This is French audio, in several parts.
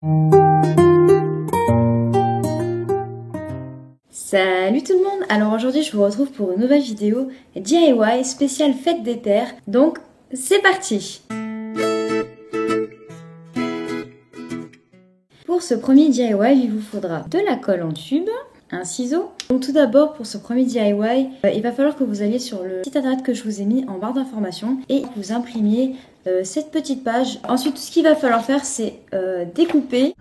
Salut tout le monde! Alors aujourd'hui je vous retrouve pour une nouvelle vidéo DIY spéciale fête des pères. Donc c'est parti! Pour ce premier DIY, il vous faudra de la colle en tube, un ciseau. Donc tout d'abord pour ce premier DIY, il va falloir que vous alliez sur le site internet que je vous ai mis en barre d'informations et vous imprimiez cette petite page. Ensuite tout ce qu'il va falloir faire c'est découper.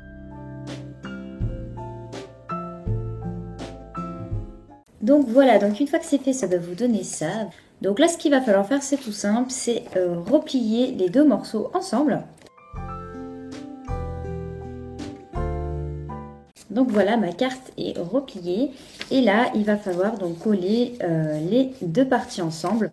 Donc voilà, donc une fois que c'est fait, ça va vous donner ça. Donc là, ce qu'il va falloir faire, c'est tout simple, c'est replier les deux morceaux ensemble. Donc voilà, ma carte est repliée. Et là, il va falloir donc coller les deux parties ensemble.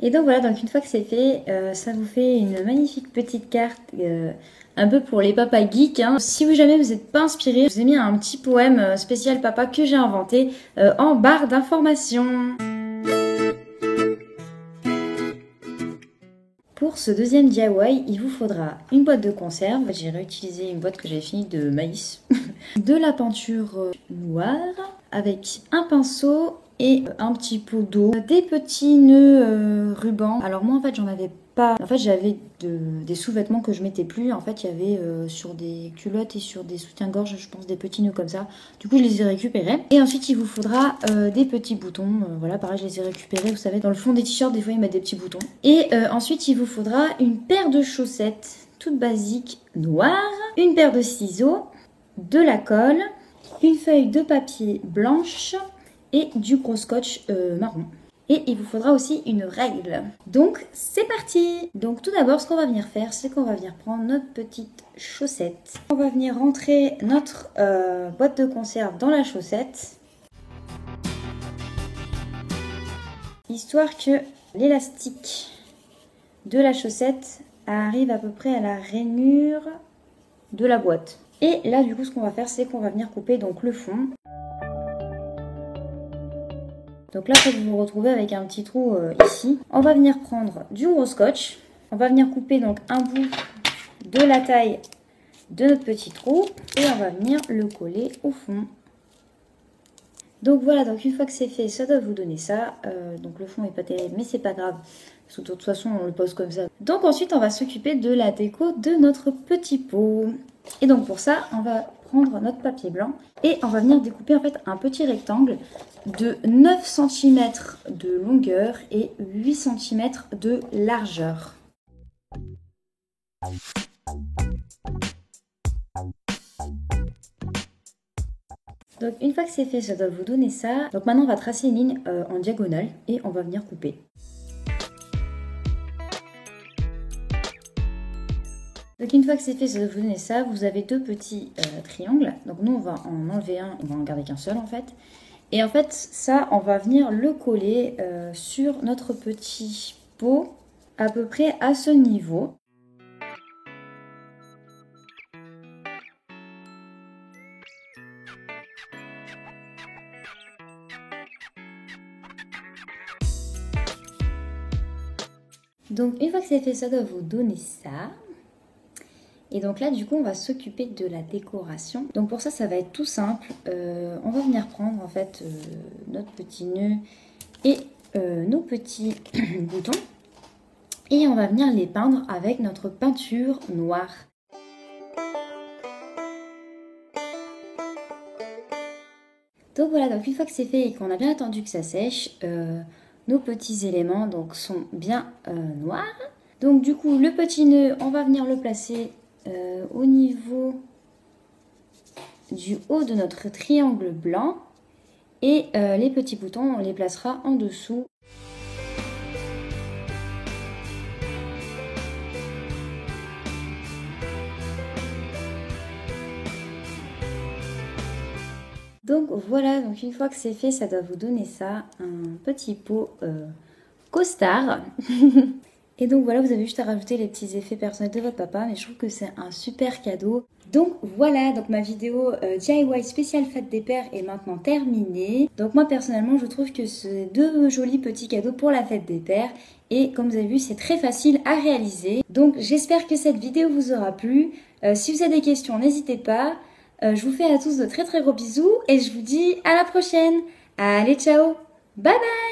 Et donc voilà, donc une fois que c'est fait, ça vous fait une magnifique petite carte, un peu pour les papas geeks. Hein. Si vous jamais vous n'êtes pas inspiré, je vous ai mis un petit poème spécial papa que j'ai inventé en barre d'informations. Pour ce deuxième DIY, il vous faudra une boîte de conserve. J'ai réutilisé une boîte que j'ai fini de maïs. De la peinture noire avec un pinceau et un petit pot d'eau, des petits nœuds ruban. Alors moi en fait j'en avais pas, en fait j'avais des sous-vêtements que je mettais plus, en fait il y avait sur des culottes et sur des soutiens-gorge je pense des petits nœuds comme ça, du coup je les ai récupérés. Et ensuite il vous faudra des petits boutons, voilà pareil je les ai récupérés, vous savez dans le fond des t-shirts des fois ils mettent des petits boutons. Et ensuite il vous faudra une paire de chaussettes toutes basiques noires, une paire de ciseaux, de la colle, une feuille de papier blanche et du gros scotch marron. Et il vous faudra aussi une règle. Donc c'est parti! Donc tout d'abord ce qu'on va venir faire, c'est qu'on va venir prendre notre petite chaussette. On va venir rentrer notre boîte de conserve dans la chaussette. Histoire que l'élastique de la chaussette arrive à peu près à la rainure de la boîte. Et là du coup ce qu'on va faire c'est qu'on va venir couper donc le fond. Donc là, vous vous retrouvez avec un petit trou ici. On va venir prendre du gros scotch. On va venir couper donc un bout de la taille de notre petit trou. Et on va venir le coller au fond. Donc voilà, donc une fois que c'est fait, ça doit vous donner ça. Donc le fond est pas terrible, mais c'est pas grave. Parce que de toute façon, on le pose comme ça. Donc ensuite, on va s'occuper de la déco de notre petit pot. Et donc pour ça, on va prendre notre papier blanc et on va venir découper en fait un petit rectangle de 9 cm de longueur et 8 cm de largeur. Donc une fois que c'est fait, ça doit vous donner ça. Donc maintenant on va tracer une ligne en diagonale et on va venir couper. Donc une fois que c'est fait, ça doit vous donner ça. Vous avez deux petits triangles. Donc nous on va en enlever un, on va en garder qu'un seul en fait. Et en fait ça on va venir le coller sur notre petit pot à peu près à ce niveau. Donc une fois que c'est fait, ça doit vous donner ça. Et donc là du coup on va s'occuper de la décoration. Donc pour ça ça va être tout simple. On va venir prendre en fait notre petit nœud et nos petits boutons. Et on va venir les peindre avec notre peinture noire. Donc voilà, donc une fois que c'est fait et qu'on a bien attendu que ça sèche, nos petits éléments donc sont bien noirs. Donc du coup le petit nœud on va venir le placer au niveau du haut de notre triangle blanc et les petits boutons on les placera en dessous. Donc voilà, donc une fois que c'est fait, ça doit vous donner ça, un petit pot costard. Et donc voilà, vous avez juste à rajouter les petits effets personnels de votre papa, mais je trouve que c'est un super cadeau. Donc voilà, donc ma vidéo DIY spéciale fête des pères est maintenant terminée. Donc moi personnellement, je trouve que c'est deux jolis petits cadeaux pour la fête des pères. Et comme vous avez vu, c'est très facile à réaliser. Donc j'espère que cette vidéo vous aura plu. Si vous avez des questions, n'hésitez pas. Je vous fais à tous de très très gros bisous et je vous dis à la prochaine. Allez, ciao. Bye bye.